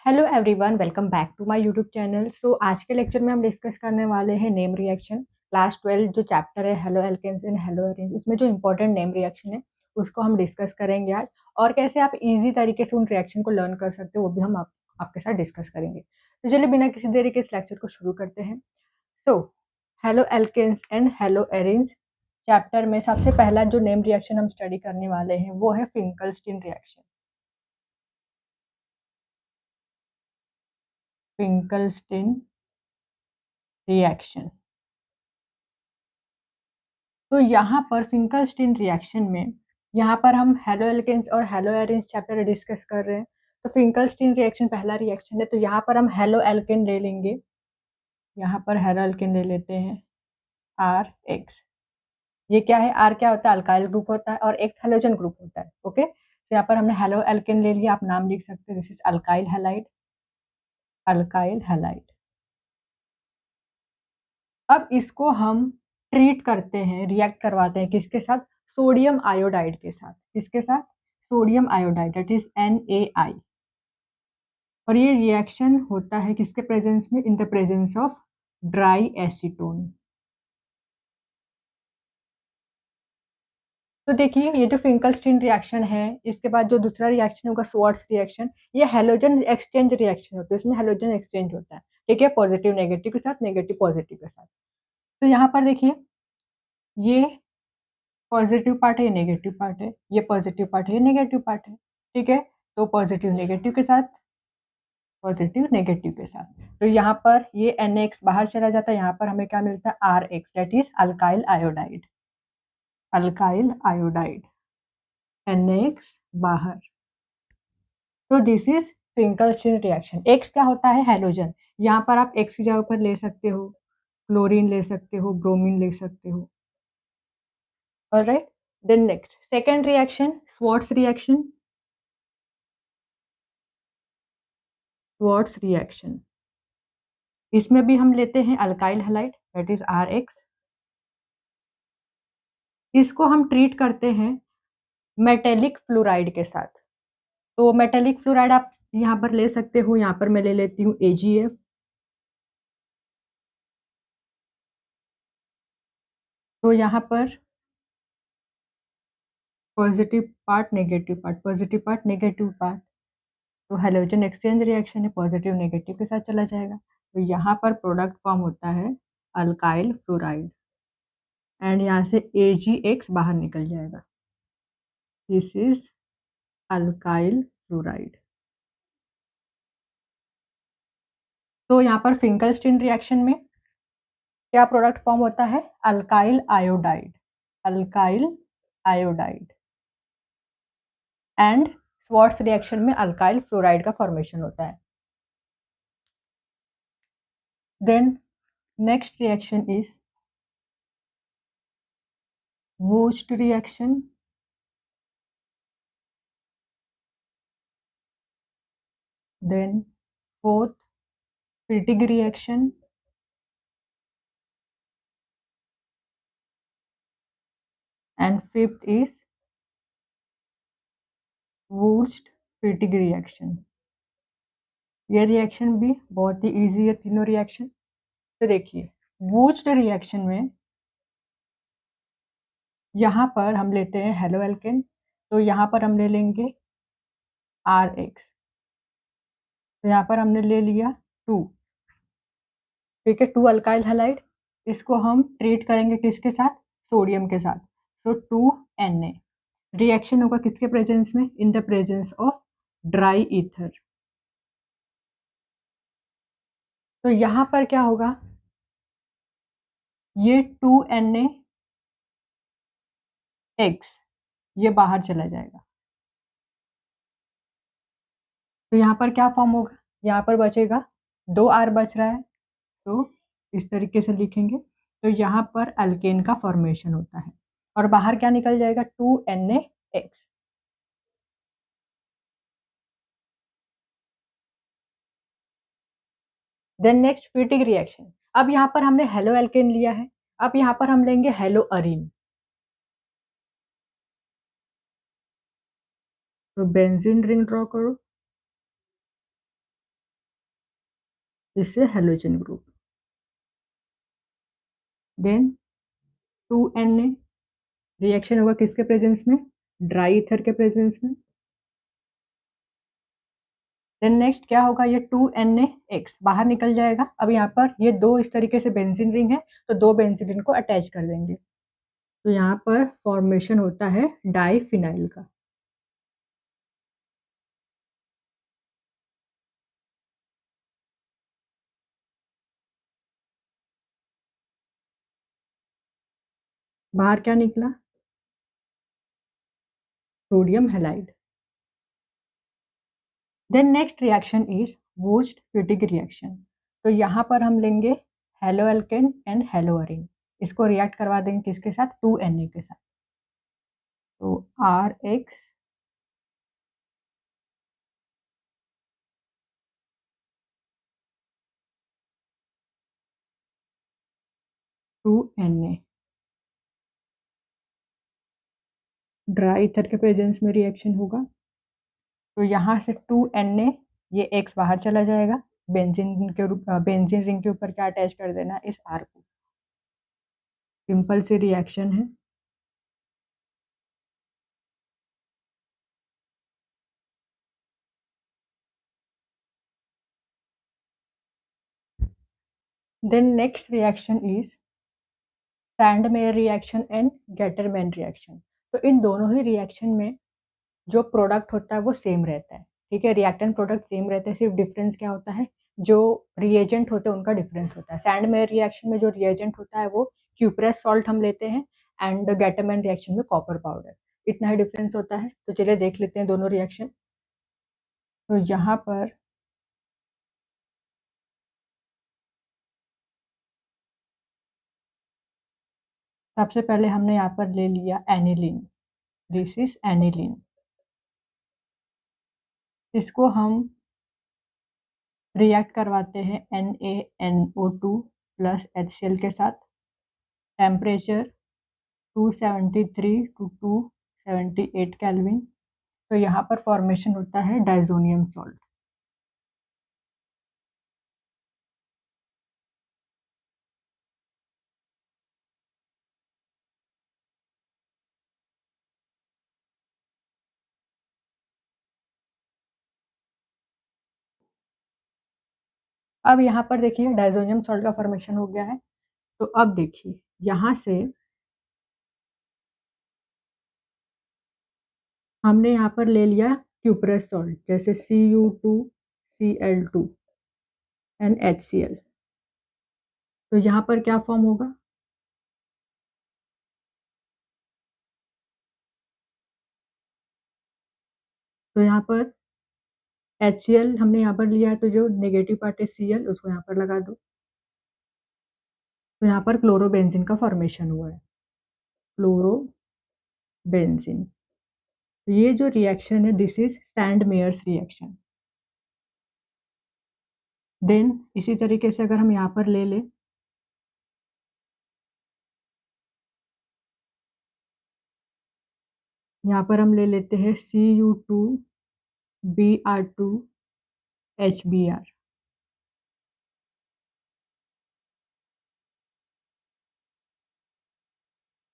Hello everyone, welcome back to my YouTube channel. आज के lecture में हम डिस्कस करने वाले हैं नेम रिएक्शन। क्लास 12 जो चैप्टर है haloalkanes and haloarenes, उसमें जो इंपॉर्टेंट नेम रिएक्शन है उसको हम डिस्कस करेंगे आज। और कैसे आप इजी तरीके से उन रिएक्शन को लर्न कर सकते हो वो भी हम आपके साथ डिस्कस करेंगे। तो चलिए बिना किसी देरी के इस लेक्चर को शुरू करते हैं। So haloalkanes and haloarenes chapter में सबसे पहला जो नेम रिएक्शन हम स्टडी करने वाले हैं वो है फिंकलस्टीन रिएक्शन। Finkelstein reaction. तो यहाँ पर फिंकलस्टीन रिएक्शन में यहाँ पर हम हेलो एल्केन्स और हेलो एरेन्स चैप्टर डिस्कस कर रहे हैं। तो फिंकलस्टीन रिएक्शन पहला रिएक्शन है, तो यहाँ पर हम हेलो एल्केन ले लेंगे। यहाँ पर हेलो एल्केन ले लेते हैं आर एक्स। ये क्या है? आर क्या होता है? अल्काइल ग्रुप होता है और एक्स हेलोजन ग्रुप होता है। ओके, तो यहाँ पर हमने हेलो एल्केन ले लिया। आप नाम लिख सकते हैं, this is alkyl halide. Alkyl halide. अब इसको हम ट्रीट करते हैं, रिएक्ट करवाते हैं किसके साथ? सोडियम आयोडाइड के साथ। किसके साथ? Sodium iodide, that is NaI। और ये रिएक्शन होता है किसके प्रेजेंस में? In the presence of dry acetone. तो देखिए, ये जो फिंकलस्टीन रिएक्शन है, इसके बाद जो दूसरा रिएक्शन होगा स्वार्ट्ज रिएक्शन, ये हेलोजन एक्सचेंज रिएक्शन होता है। इसमें हेलोजन एक्सचेंज होता है, ठीक है, पॉजिटिव नेगेटिव के साथ, नेगेटिव पॉजिटिव के साथ। तो यहाँ पर देखिए, ये पॉजिटिव पार्ट है, ये नेगेटिव पार्ट है, ये पॉजिटिव पार्ट है, ये नेगेटिव पार्ट है, ठीक है। तो पॉजिटिव नेगेटिव के साथ, पॉजिटिव नेगेटिव के साथ। तो यहाँ पर ये NaX बाहर चला जाता है, यहाँ पर हमें क्या मिलता है? RX, that is alkyl iodide. Alkyl iodide, NaX बाहर। तो this is Finkelstein reaction. X क्या होता है? हेलोजन। यहाँ पर आप X की जगह पर ले सकते हो क्लोरीन, ले सकते हो ब्रोमीन, ले सकते हो। Alright, then next second reaction, Swartz reaction. Swartz reaction, इसमें भी हम लेते हैं alkyl halide, that is RX। इसको हम ट्रीट करते हैं मेटेलिक फ्लोराइड के साथ। तो मेटेलिक फ्लोराइड आप यहाँ पर ले सकते हो, यहाँ पर मैं ले लेती हूँ AgF। तो यहाँ पर positive part, negative part, positive part, negative part. तो हेलोजन एक्सचेंज रिएक्शन है, पॉजिटिव नेगेटिव के साथ चला जाएगा। तो यहाँ पर प्रोडक्ट फॉर्म होता है अल्काइल फ्लोराइड एंड यहाँ से AgX बाहर निकल जाएगा। This is alkyl fluoride. तो यहाँ पर फिंकलस्टीन रिएक्शन में क्या प्रोडक्ट फॉर्म होता है? Alkyl iodide. Alkyl iodide. And Swarts reaction में अल्काइल फ्लोराइड का फॉर्मेशन होता है। देन नेक्स्ट रिएक्शन इज वूस्ट reaction. Then fourth, Wittig reaction. And fifth is Wurst-Wittig reaction. ये रिएक्शन भी बहुत ही इजी है, तीनों रिएक्शन। तो देखिए, वूस्ट रिएक्शन में यहाँ पर हम लेते हैं हेलो एल्केन। तो यहाँ पर हम ले लेंगे RX। तो यहाँ पर हमने ले लिया 2, ठीक है, 2 अल्काइल हैलाइड। इसको हम ट्रीट करेंगे किसके साथ? सोडियम के साथ। सो 2Na रिएक्शन होगा किसके प्रेजेंस में? In the presence of dry ether. तो यहाँ पर क्या होगा? ये 2Na X ये बाहर चला जाएगा। तो यहाँ पर क्या फॉर्म होगा? यहाँ पर बचेगा 2R बच रहा है, तो इस तरीके से लिखेंगे। तो यहाँ पर अल्केन का फॉर्मेशन होता है और बाहर क्या निकल जाएगा? 2NaX। Then next Wittig reaction. अब यहाँ पर हमने हेलो एल्केन लिया है, अब यहाँ पर हम लेंगे हेलो अरीन। तो बेंजीन रिंग ड्रॉ करो। इससे halogen group. Then 2Na reaction होगा किसके प्रेजेंस में? ड्राई ईथर के प्रेजेंस में। देन नेक्स्ट क्या होगा? ये 2NaX बाहर निकल जाएगा। अब यहाँ पर ये दो इस तरीके से बेंजीन रिंग है, तो दो बेंजीन रिंग को अटैच कर देंगे, तो यहाँ पर फॉर्मेशन होता है डाइफिनाइल का। बाहर क्या निकला? Sodium halide. Then next reaction is Wurtz-Fittig reaction. तो यहाँ पर हम लेंगे हेलोएल्केन एंड हेलोअरीन, इसको रिएक्ट करवा देंगे किसके साथ? 2Na के साथ। तो RX two Na dry ether के प्रेजेंस में रिएक्शन होगा, तो यहाँ से 2Na ये X बाहर चला जाएगा, बेंजीन रिंग के ऊपर क्या अटैच कर देना? इस R को। सिंपल सी रिएक्शन है। Then next reaction is Sandmeyer reaction and Gattermann reaction. तो इन दोनों ही रिएक्शन में जो प्रोडक्ट होता है वो सेम रहता है, ठीक है, रिएक्टेंट प्रोडक्ट सेम रहते हैं, सिर्फ डिफरेंस क्या होता है? जो रिएजेंट होते हैं उनका डिफरेंस होता है। सैंडमेयर रिएक्शन में जो रिएजेंट होता है वो क्यूप्रेस सॉल्ट हम लेते हैं, एंड गेटरमैन रिएक्शन में कॉपर पाउडर। इतना ही डिफरेंस होता है। तो चलिए देख लेते हैं दोनों रिएक्शन। तो यहाँ पर सबसे पहले हमने यहाँ पर ले लिया एनिलीन, दिस इज एनिलीन। इसको हम रिएक्ट करवाते हैं NaNO2 प्लस HCl के साथ। Temperature 273 to 278 kelvin. तो यहाँ पर फॉर्मेशन होता है डाइजोनियम सॉल्ट। अब यहाँ पर देखिए डाइजोनियम सॉल्ट का फॉर्मेशन हो गया है। तो अब देखिए यहाँ से हमने यहाँ पर ले लिया क्यूप्रेस सॉल्ट, जैसे Cu2Cl2 एंड HCl। तो यहाँ पर क्या फॉर्म होगा? तो यहाँ पर HCl हमने यहाँ पर लिया है, तो जो नेगेटिव पार्ट है Cl उसको यहाँ पर लगा दो। तो यहाँ पर क्लोरोबेंजीन का फॉर्मेशन हुआ है, क्लोरोबेंजीन। तो ये जो रिएक्शन है दिस इज सैंडमेयर्स रिएक्शन। देन इसी तरीके से अगर हम यहाँ पर ले लें, यहाँ पर हम ले लेते हैं Cu2Br2HBr।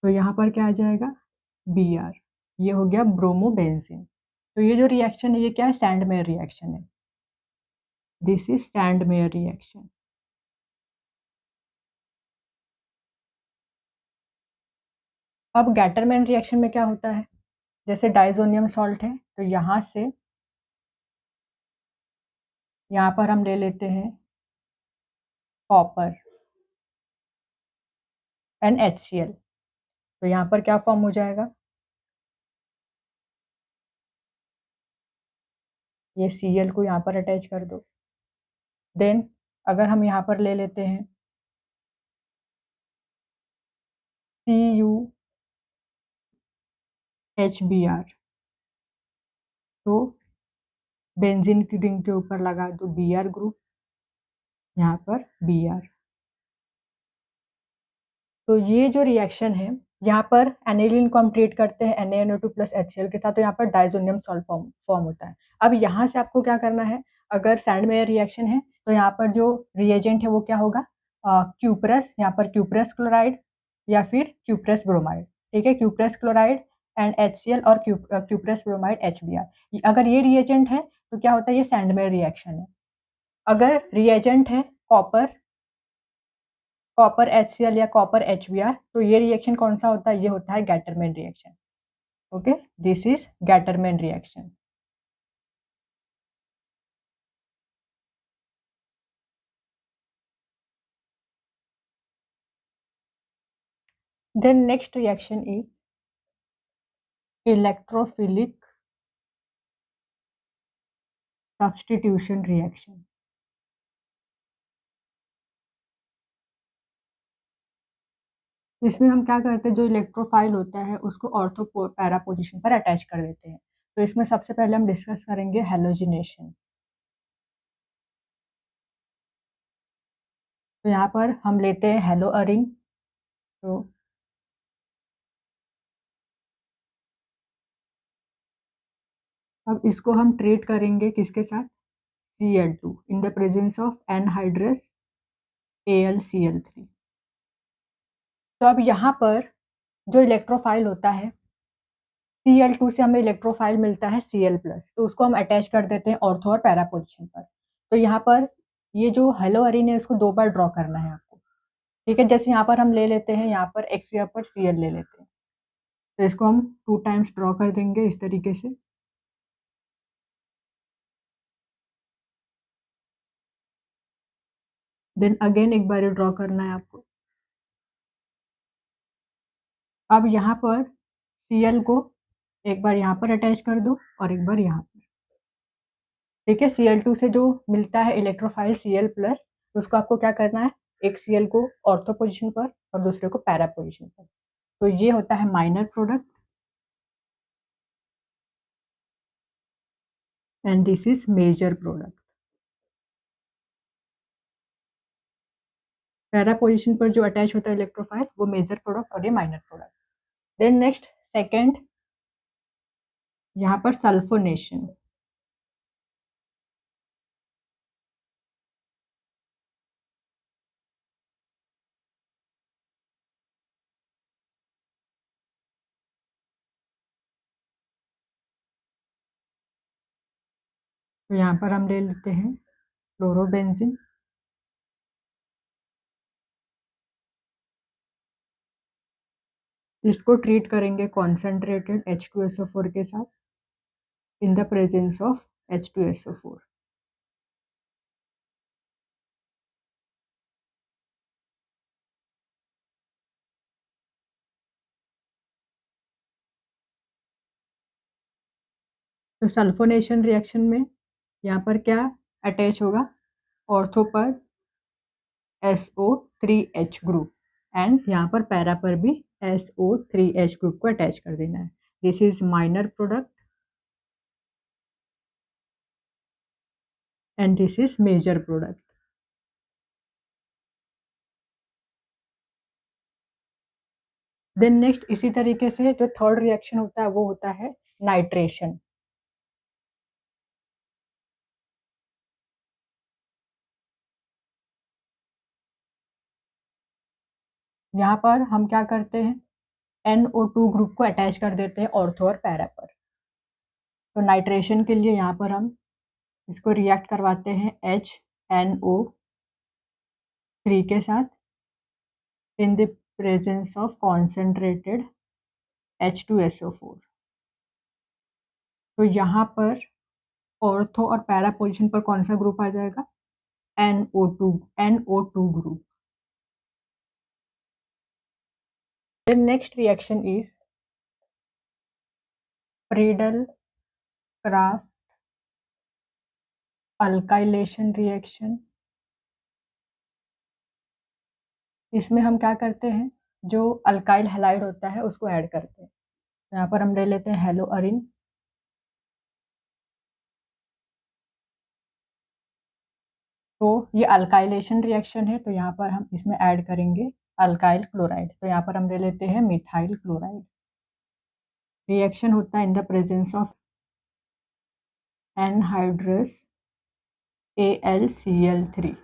तो यहाँ पर क्या आ जाएगा? Br। ये हो गया ब्रोमोबेंजीन। तो ये जो रिएक्शन है ये क्या है? सैंडमेयर रिएक्शन है, दिस इज सैंडमेयर रिएक्शन। अब गैटरमैन रिएक्शन में क्या होता है? जैसे डाइजोनियम सॉल्ट है, तो यहाँ से यहाँ पर हम ले लेते हैं कॉपर एंड HCl। तो यहाँ पर क्या फॉर्म हो जाएगा? ये Cl को यहाँ पर अटैच कर दो। देन अगर हम यहाँ पर ले लेते हैं CuHBr, तो बेंजीन की रिंग के ऊपर लगा दो Br ग्रुप, यहाँ पर Br। तो ये जो रिएक्शन है यहाँ पर एनिलीन को हम ट्रीट करते हैं NaNO2 प्लस HCl के साथ, तो यहाँ पर डाइजोनियम सॉल्ट फॉर्म होता है। अब यहाँ से आपको क्या करना है? अगर सैंडमेयर रिएक्शन है तो यहाँ पर जो रिएजेंट है वो क्या होगा, क्यूप्रस, यहाँ पर क्यूप्रस क्लोराइड या फिर क्यूप्रस ब्रोमाइड, ठीक है, क्यूप्रस क्लोराइड एंड HCl और क्यूप्रस ब्रोमाइड HBr। अगर ये रिएजेंट है तो क्या होता है, ये सैंडमेयर रिएक्शन है। अगर रिएजेंट है कॉपर HCl या कॉपर HBr, तो ये रिएक्शन कौन सा होता है, ये होता है Gattermann reaction. Okay, this is Gattermann reaction. Then next reaction is electrophilic substitution reaction. इसमें हम क्या करते हैं, जो इलेक्ट्रोफाइल होता है उसको ऑर्थो पैरा पोजीशन पर अटैच कर देते हैं। तो इसमें सबसे पहले हम डिस्कस करेंगे हेलोजिनेशन। तो यहाँ पर हम लेते हैं हेलो अरिन। तो अब इसको हम ट्रीट करेंगे किसके साथ, Cl2 in the presence of anhydrous AlCl3। तो अब यहाँ पर जो इलेक्ट्रोफाइल होता है, Cl2 से हमें इलेक्ट्रोफाइल मिलता है Cl+, तो उसको हम अटैच कर देते हैं ऑर्थो और पैरा पोजीशन पर। तो यहाँ पर ये जो हेलो अरिन है इसको 2 बार ड्रॉ करना है आपको, ठीक है। जैसे यहाँ पर हम ले लेते हैं, यहाँ पर X यहाँ पर Cl ले लेते हैं, तो इसको हम 2 टाइम्स ड्रॉ कर देंगे इस तरीके से। देन अगेन एक बार ड्रॉ करना है आपको। अब यहाँ पर Cl को एक बार यहाँ पर अटैच कर दो और एक बार यहाँ पर, ठीक है। Cl2 से जो मिलता है इलेक्ट्रोफाइल Cl+, उसको आपको क्या करना है, एक Cl को ऑर्थो पोजीशन पर और दूसरे को पैरा पोजीशन पर। तो ये होता है minor product and this is major product. Para position पर जो अटैच होता है इलेक्ट्रोफाइल वो मेजर प्रोडक्ट और ये minor product. Then next second, यहाँ पर सल्फोनेशन। तो यहाँ पर हम ले लेते हैं फ्लोरोबेंजीन। इसको ट्रीट करेंगे कॉन्सेंट्रेटेड H2SO4 के साथ in the presence of H2SO4। तो सल्फोनेशन रिएक्शन में यहाँ पर क्या अटैच होगा, ऑर्थो पर SO3H ग्रुप एंड यहाँ पर पैरा पर भी SO3H ग्रुप को अटैच कर देना है। This is minor product and this is major product. Then next इसी तरीके से जो थर्ड रिएक्शन होता है वो होता है नाइट्रेशन। यहाँ पर हम क्या करते हैं, NO2 ग्रुप को अटैच कर देते हैं ऑर्थो और पैरा पर। तो नाइट्रेशन के लिए यहाँ पर हम इसको रिएक्ट करवाते हैं HNO3 के साथ in the presence of concentrated H2SO4। तो यहाँ पर ऑर्थो और पैरा पोजीशन पर कौन सा ग्रुप आ जाएगा, NO2 group. Then next reaction is Friedel-Crafts alkylation reaction। इसमें हम क्या करते हैं, जो अल्काइल हैलाइड होता है उसको ऐड करते हैं। यहाँ पर हम ले लेते हैं हेलो अरिन। तो ये अल्काइलेशन रिएक्शन है, तो यहाँ पर हम इसमें ऐड करेंगे अल्काइल क्लोराइड। तो यहाँ पर हम ले लेते हैं मिथाइल क्लोराइड। रिएक्शन होता है in the presence of anhydrous AlCl3।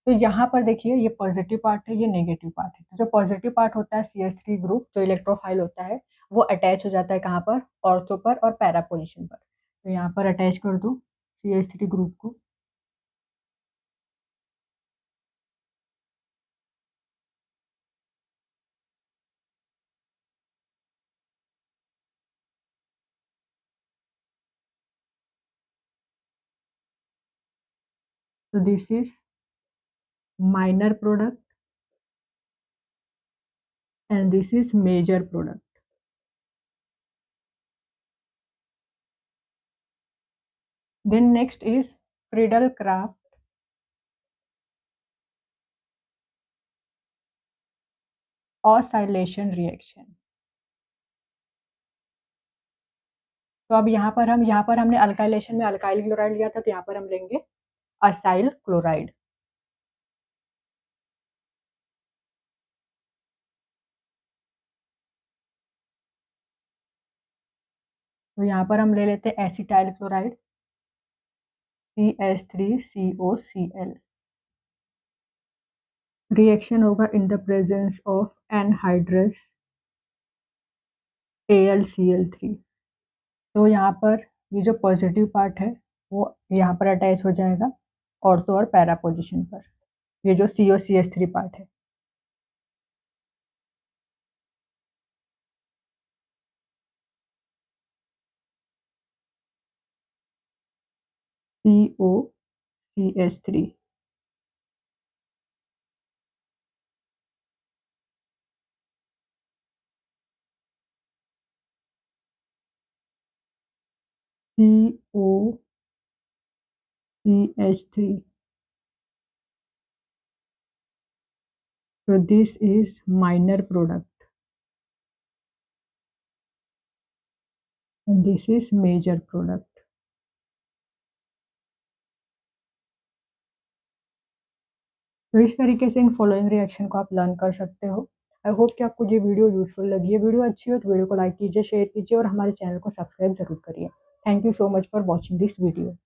तो यहाँ पर देखिए ये पॉजिटिव पार्ट है, ये नेगेटिव पार्ट है। तो जो पॉजिटिव पार्ट होता है CH3 ग्रुप जो इलेक्ट्रोफाइल होता है वो अटैच हो जाता है कहाँ पर, ऑर्थो पर और पैरा पोजीशन पर। तो यहाँ पर अटैच कर दूँ CH3 ग्रुप को। So this is minor product and this is major product. Then next is Friedel-Crafts oscillation reaction. तो अब यहाँ पर हमने अल्काइलेशन में अल्काइल क्लोराइड लिया था, तो यहाँ पर हम लेंगे असाइल क्लोराइड। तो यहाँ पर हम ले लेते हैं एसिटाइल क्लोराइड CH3COCl। रिएक्शन होगा in the presence of anhydrous AlCl3। तो यहाँ पर ये जो पॉजिटिव पार्ट है वो यहाँ पर अटैच हो जाएगा ऑर्थो और पैरा पोजीशन पर, ये जो COCH3 पार्ट है। COCH3। COCH3। So this is minor product and this is major product. तो इस तरीके से इन फॉलोइंग रिएक्शन को आप लर्न कर सकते हो। आई होप कि आपको ये वीडियो यूजफुल लगी है। वीडियो अच्छी हो तो वीडियो को लाइक कीजिए, शेयर कीजिए और हमारे चैनल को सब्सक्राइब जरूर करिए। Thank you so much for watching this video.